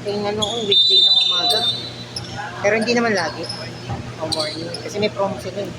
Tuwing weekday ng umaga. Pero hindi naman lagi. O morning. Kasi may promo sila eh.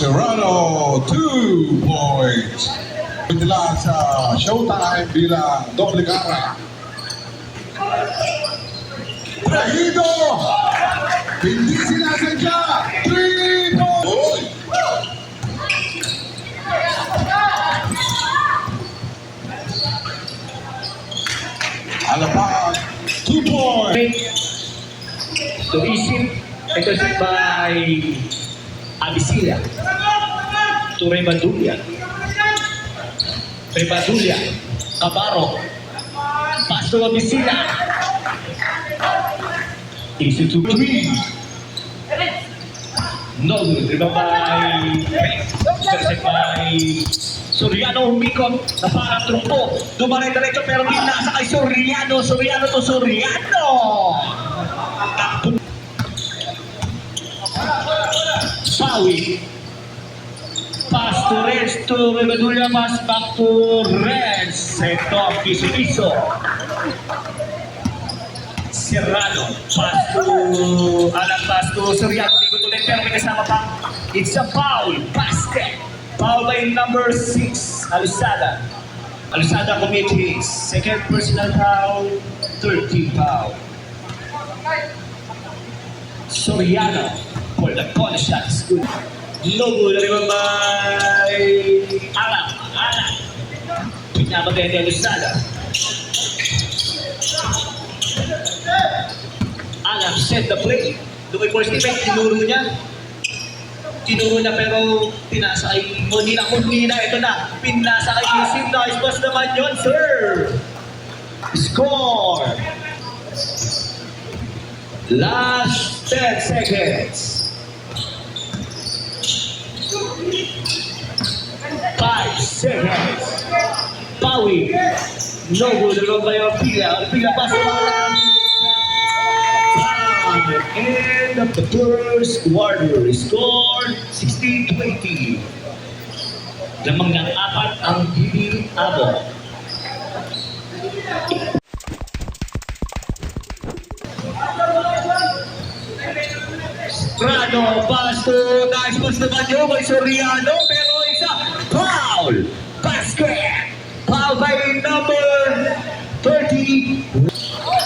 Serrano, 2 points. Nila sa Showtime bilang doble gara. Trahido! Hindi sinasadya! 3 points! Alapag, 2 points. To isip, intercept by Abisila. To Rebadulia. Rebadulia. Cabarro. Pass to Abisila. Easy to 3. No good. Rebound by intercept by Soriano, humikot na parang trumpo. Dumaray diretso pero hindi nasa kay Soriano. Soriano to Soriano. Sawi. Pass to Reds to Rebadulia. Pass back to Reds. Set off piso-piso. Serrano. Pass to pass to Soriano. Bigot ulit pero may kasama pa. It's a foul. Basket. Foul by number 6, Alusada. Alusada commits his second personal foul, 13 foul. Soriano for the corner shots. Good. No good. Rebound by Alam. Pinabagay ni Alusada. Alam set the play. Lumay for Stephen, tinuro niya pero pinasa kay Monina. Ito na, pinasa kay Isim. Nice pass naman yun, sir. Score. Last 10 seconds. 5 seconds. Pawi. No good. Rebound by Orpila. Orpila pass end of the first quarter. Scored 16-20. Lamang ng 4 ang Bibi Abo. Strano, pass to nice pass naman yun by Soriano pero isa foul. Basket. Foul by number 30.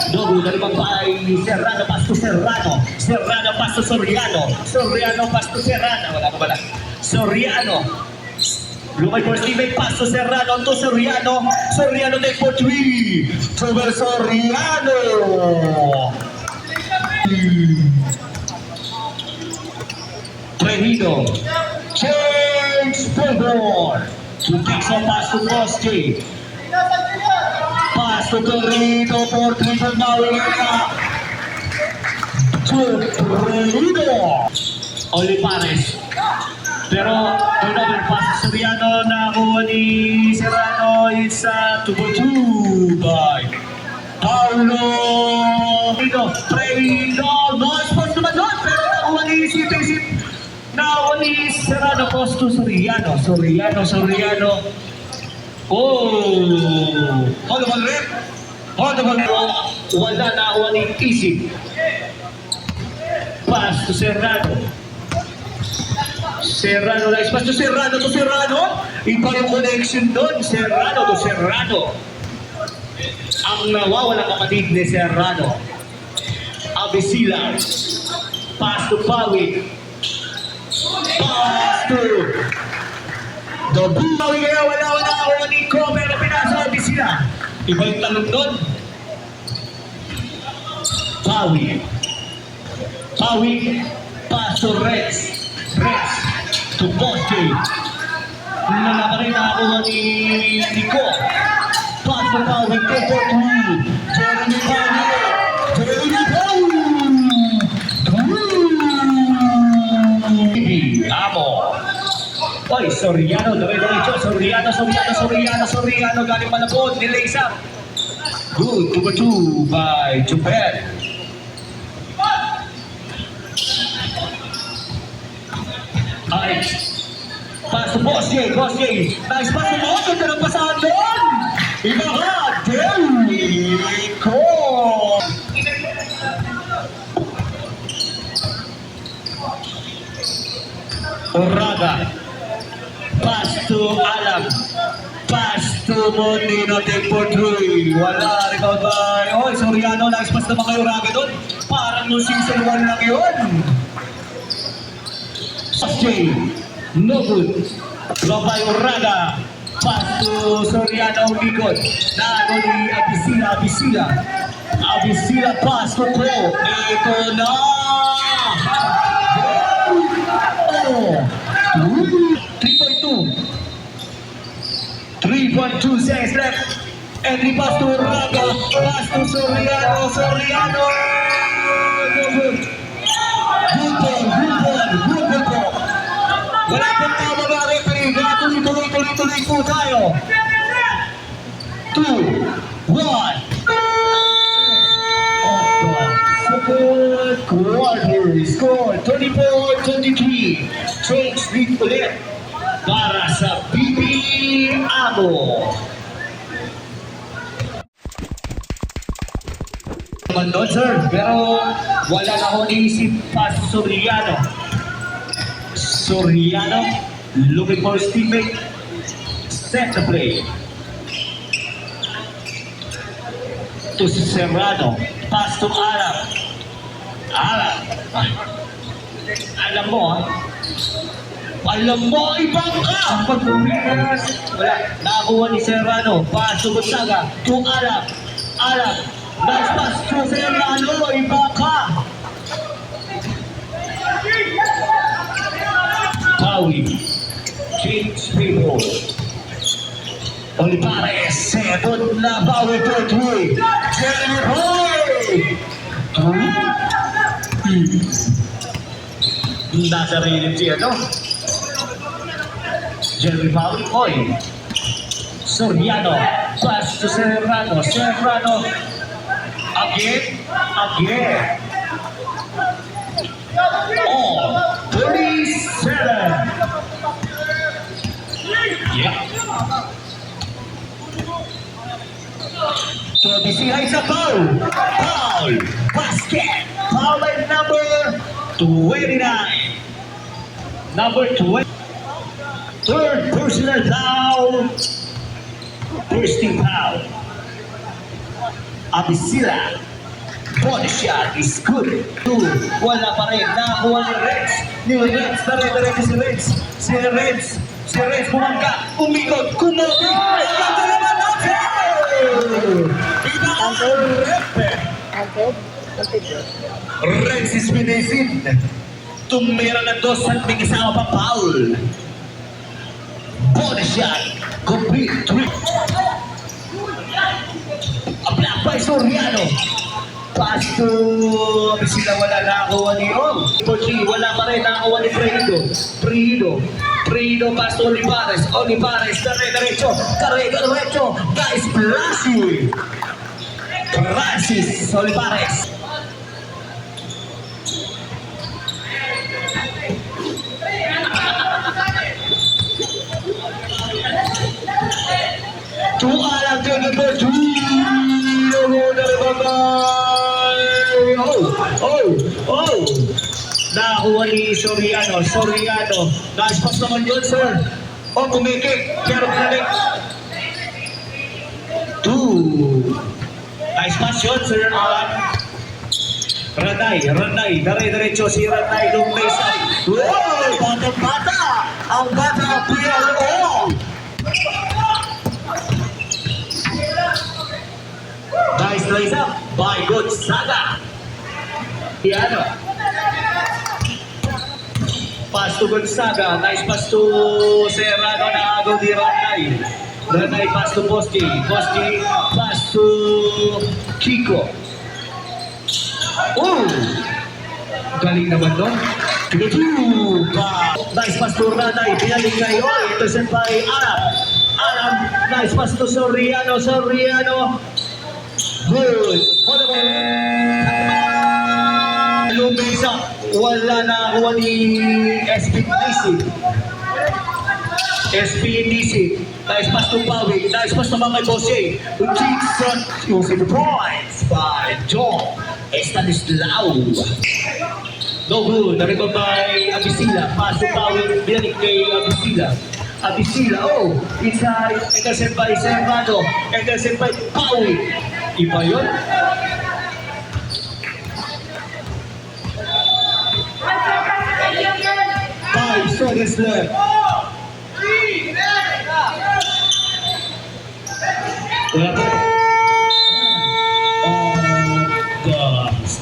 Dogo na naman by Serrano, pass to Serrano. Serrano, pass to Soriano. Soriano, pass to Serrano. Wala ka ba na? Soriano. Lumay for Steven, pass to Serrano to Soriano. Soriano take for 3. Trevor Soriano. Trejido. Change forward. To take some pass to Costi. Pass to Torrido for triple Maurita. To Torrido. Olivares. Pero turnover pass sa Soriano na kuha ni Serrano is 2-2 by Paulo. Trejido. Nice pass naman doon pero nakuha ni Sip. Nakuha ni Serrano pass to Soriano. Soriano. Oh! Hold on, red. Wala na ako ni Isip. Pass to Serrano. Serrano, nice pass to Serrano, to Serrano. Iba yung connection doon, Serrano to Serrano. Ang nawawala kapatid ni Serrano. Abisila. Pass to Pawi. Pass to Pawi, kaya wala ako ni Ko, pero pinasa Abisila. Iba yung tanong doon. Pawi. Pawi. Pass to Rex. Rex to Bosque. Wala pa rin nakakuha ni Nico. Pass to Pawi. Tempo 2. Jeremy Pawi. Jeremy Pawi. Amo. Oy, Soriano. Dire-diretso. Soriano. Galing malabot. Nilays up. Good. 2-2 by Jupet. Ay, pass to Bosque. Nice pass to Bosque. Ganda ng pasahan doon. Iba ka. Delco. Oraga. Pass to Alam. Pass to Mondino. Tempo 3. Wala. Rebound by. Oy, Soriano. Nice pass naman kay Oraga doon. Parang nung season 1 lang yun. Bosque. No good. Drop by Oraga. Pass to Soriano ang likod. Naano ni Abisila pass to Pro. Ito na! Oh! 3.2 seconds left. Entry pass to Oraga. Pass to Soriano. No good. Good ball. Wala pong tama ba referee? Tuloy po tayo. 2, 1. Second quarter score 24-23. Change lead ulit para sa BB Amo. Naman doon, sir, pero wala na akong iisip pa sa Soriano looking for his teammate. Set the play. To Serrano. Pass to Alam. Alam mo, ibang ka! Pagpumilas. Wala. Nakakuha ni Serrano. Pass to Gonzaga. To Alam. Nice pass to Serrano. Ibang ka! Pawi. Change people. Olivares. Second na Pawi to 3. Jeremy Roy. Nasa rin siya, no? Jeremy Pawi. Oy. Soriano. Pass to Serrano. Again. Oh, 37. Yeah. So this is a foul. Basket. Foul by number 29. Number 20. Third personal foul. First team foul. Abisila. Body shot is good. Wala pa rin. Nakakuha ni Reds. Si Reds bumangga. Umikot. Kumobi. Ganda naman natin! Iba ang Reds is pinisin. Tumira na dos at may kasama pa foul. Body shot. Complete trick. A block by Soriano. Pass to Abisila, wala nakakuha ni Pochi, wala pa rin nakakuha ni Prehido, pass to Olivares, Diretso, guys, Francis, Olivares. To Alam, number 2. Oh. Nakuha ni Soriano. Soriano. Nice pass naman yun, sir. O, kumikik. Pero pinalik. 2. Nice pass yun, sir Alan. Ranay. Dire-diretso si Ranay. Long may side. Wow! Bata-bata! Ang bata PLO! Nice raise up by Gonzaga. Piano. Pass to Gonzaga. Nice pass to Serrano na agaw ni Ranay. Ranay pass to Posti. Posti pass to Kiko. Oh! Galing naman doon. Nice pass to Ranay. Pinaling kay Oy. Intercept by Alam. Alam. Nice pass to Soriano. Soriano. Good. Lumisa. Wala na kuha ni SPDC. Nice pass to Pawi. Nice pass naman kay Bosye. Kicks front. Using the points by John Estanislao. No good. Narito by Abisila. Pass to Pawi. Binalik kay Abisila. Abisila. Oh. Inside. Intercept by Serrano. Intercept by Pawi. Iba yun. Five seconds left.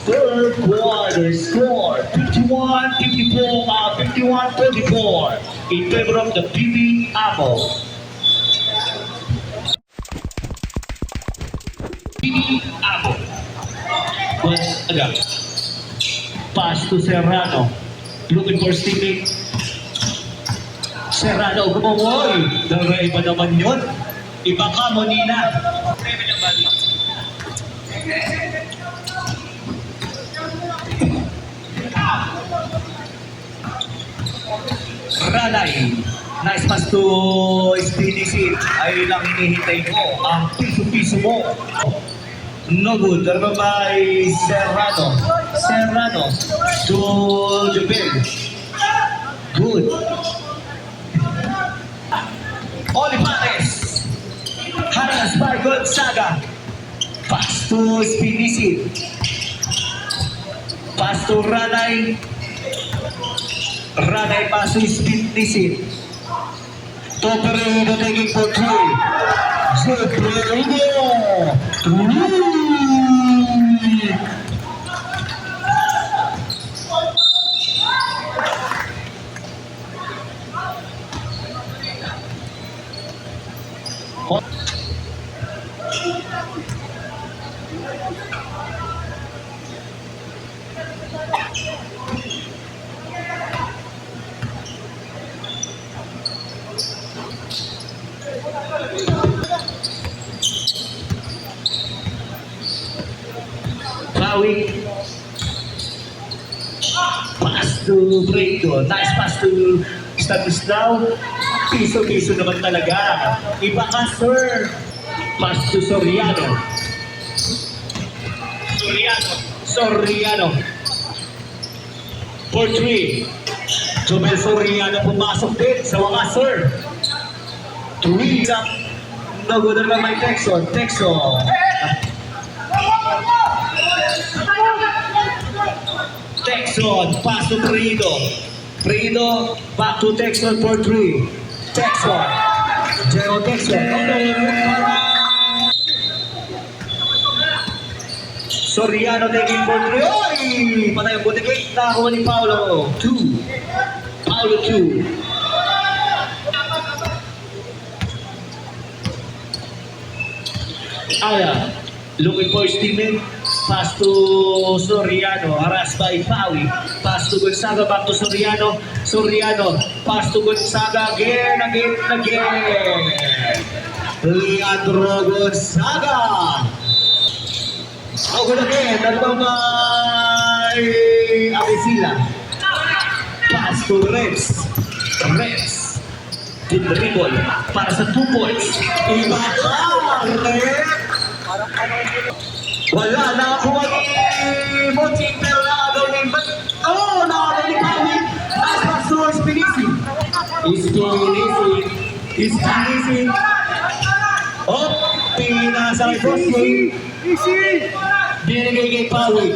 Third quarter score 51-24 in favor of the PB Apple. PB Apple. Once again. Pass to Serrano. Looking for teammate. Serrano, gumawoy. Iba naman yun. Iba ka mo, Nina. Ranay. Nice pass to SPDC. Ay lang hinihintay ko. Ang piso-piso mo. No good. Darba by Serrano. Serrano to Jubel. Good. Olivares. Haras by Gonzaga. Pass to SPDC. Pass to Ranay. Ranay pass to SPDC. Toperedo taking for 3. Toperedo. 3. Pawi. Pass to Brito. Nice pass to Stanislao. Piso-piso naman talaga. Iba ka, sir. Pass to Soriano. Soriano. For 3. Jomel Soriano pumasok din sa wakas, sir. 3 up. Nagudan lang may Texon. Texon, pass to Prido. Prido, back to Texon for 3. Texon. Jero Texon. Soriano taking for 3. Oy! Patay ang butikit. Nakakuha ni Paolo. 2. Paolo 2. Aya. Looking for his teammate. Pass to Soriano. Harass by Pawi. Pass to Gonzaga. Back to Soriano. Soriano. Pass to Gonzaga. Again. Leandro Gonzaga. Oh, good again. Dalawang by Abisila. Pass to Reps. Dribble. Para sa 2 points. Iba ka, Reps. Wala na ako ni Moching pero nakagaw ni Bat. Oh, na ni Kawin. Last pass to Spinisi. Spinisi. Oh, pinasa kay Boston. Binigay kay Kawin.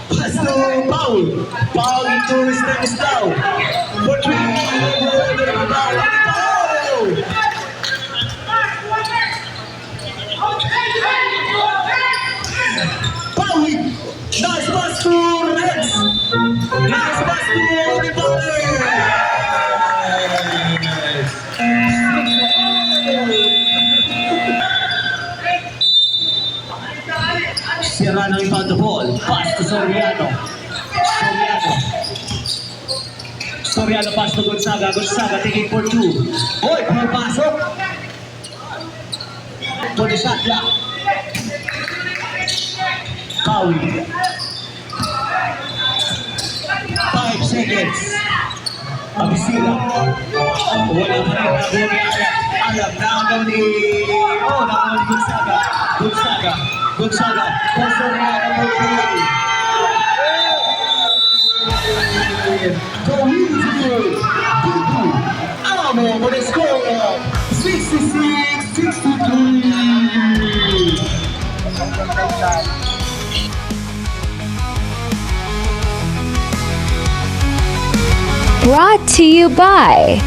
Pass to Paul. Paul into his next down. For 3. Paul. Pauwi! Nice pass to Rex! Nice pass to Oliver! Serrano inbound the ball. Pass to Soriano. Soriano pass to Gonzaga. Gonzaga taking for 2. Boy, pumapasok! For the shot clock. Kawi. 5 seconds. Abisila. Wala pa rin bago ni Alam. Nakagaw ni... nakagaw ni Gonzaga. Pastor niya ang mag-play. Kawin. Amo mo na score. 66-63. Brought to you by